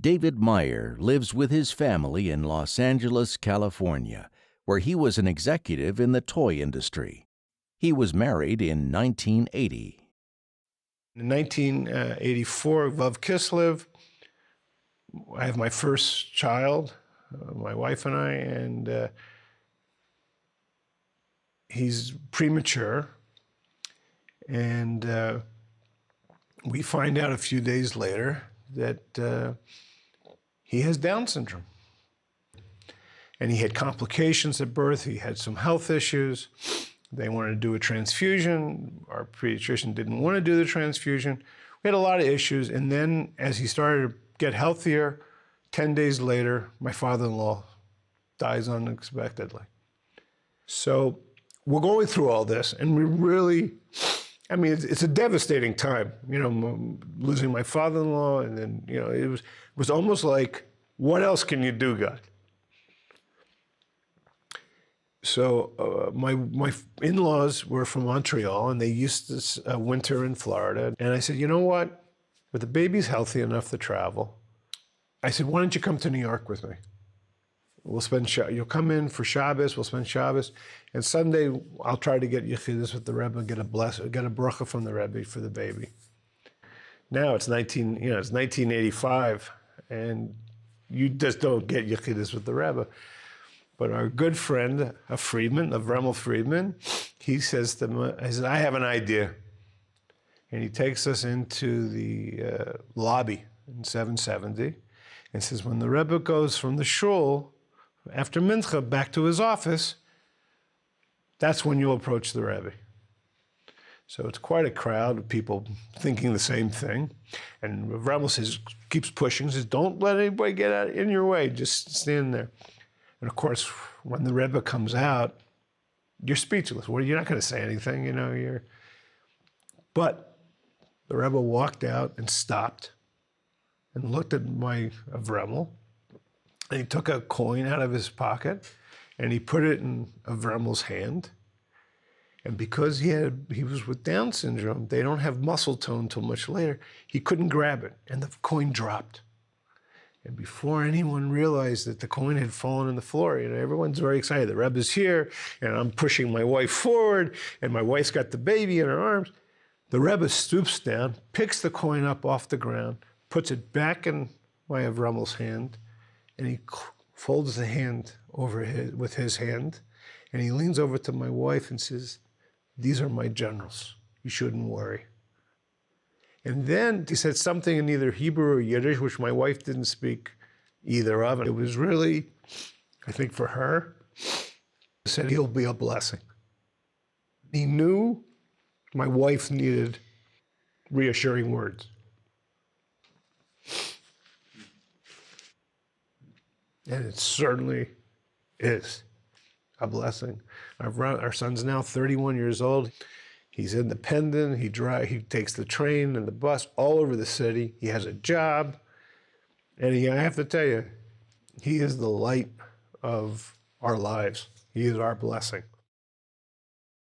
David Meyer lives with his family in Los Angeles, California, where he was an executive in the toy industry. He was married in 1980. In 1984, Vav Kislev, I have my first child, my wife and I, and he's premature. And we find out a few days later that he has Down syndrome. And he had complications at birth. He had some health issues. They wanted to do a transfusion. Our pediatrician didn't want to do the transfusion. We had a lot of issues. And then as he started to get healthier, 10 days later, my father-in-law dies unexpectedly. So we're going through all this, and we really, I mean, it's a devastating time, you know, losing my father-in-law, and then, you know, it was almost like, what else can you do, God? So my in-laws were from Montreal, and they used to winter in Florida. And I said, you know what? If the baby's healthy enough to travel, I said, why don't you come to New York with me? We'll spend, you'll come in for Shabbos, we'll spend Shabbos, and Sunday I'll try to get Yechidus with the Rebbe, get a bracha from the Rebbe for the baby. Now it's 1985, and you just don't get Yechidus with the Rebbe. But our good friend, Avremel Friedman, he says to me, I said, I have an idea. And he takes us into the lobby in 770 and says, when the Rebbe goes from the shul after Mincha back to his office, that's when you'll approach the Rebbe. So it's quite a crowd of people thinking the same thing. And Avremel says, keeps pushing, says, don't let anybody get out in your way, just stand there. And of course, when the Rebbe comes out, you're speechless. Well, you're not going to say anything, you know. But the Rebbe walked out and stopped and looked at my Avremel, and he took a coin out of his pocket and he put it in Avremel's hand. And because he was with Down syndrome, they don't have muscle tone till much later. He couldn't grab it, and the coin dropped. And before anyone realized that the coin had fallen on the floor, you know, everyone's very excited. The Rebbe's here, and I'm pushing my wife forward, and my wife's got the baby in her arms. The Rebbe stoops down, picks the coin up off the ground, puts it back in my Avremel's hand, and he folds the hand over with his hand, and he leans over to my wife and says, these are my generals. You shouldn't worry. And then he said something in either Hebrew or Yiddish, which my wife didn't speak either of. And it was really, I think for her, he said, he'll be a blessing. He knew my wife needed reassuring words. And it certainly is a blessing. Our son's now 31 years old. He's independent, he takes the train and the bus all over the city. He has a job. And I have to tell you, he is the light of our lives. He is our blessing.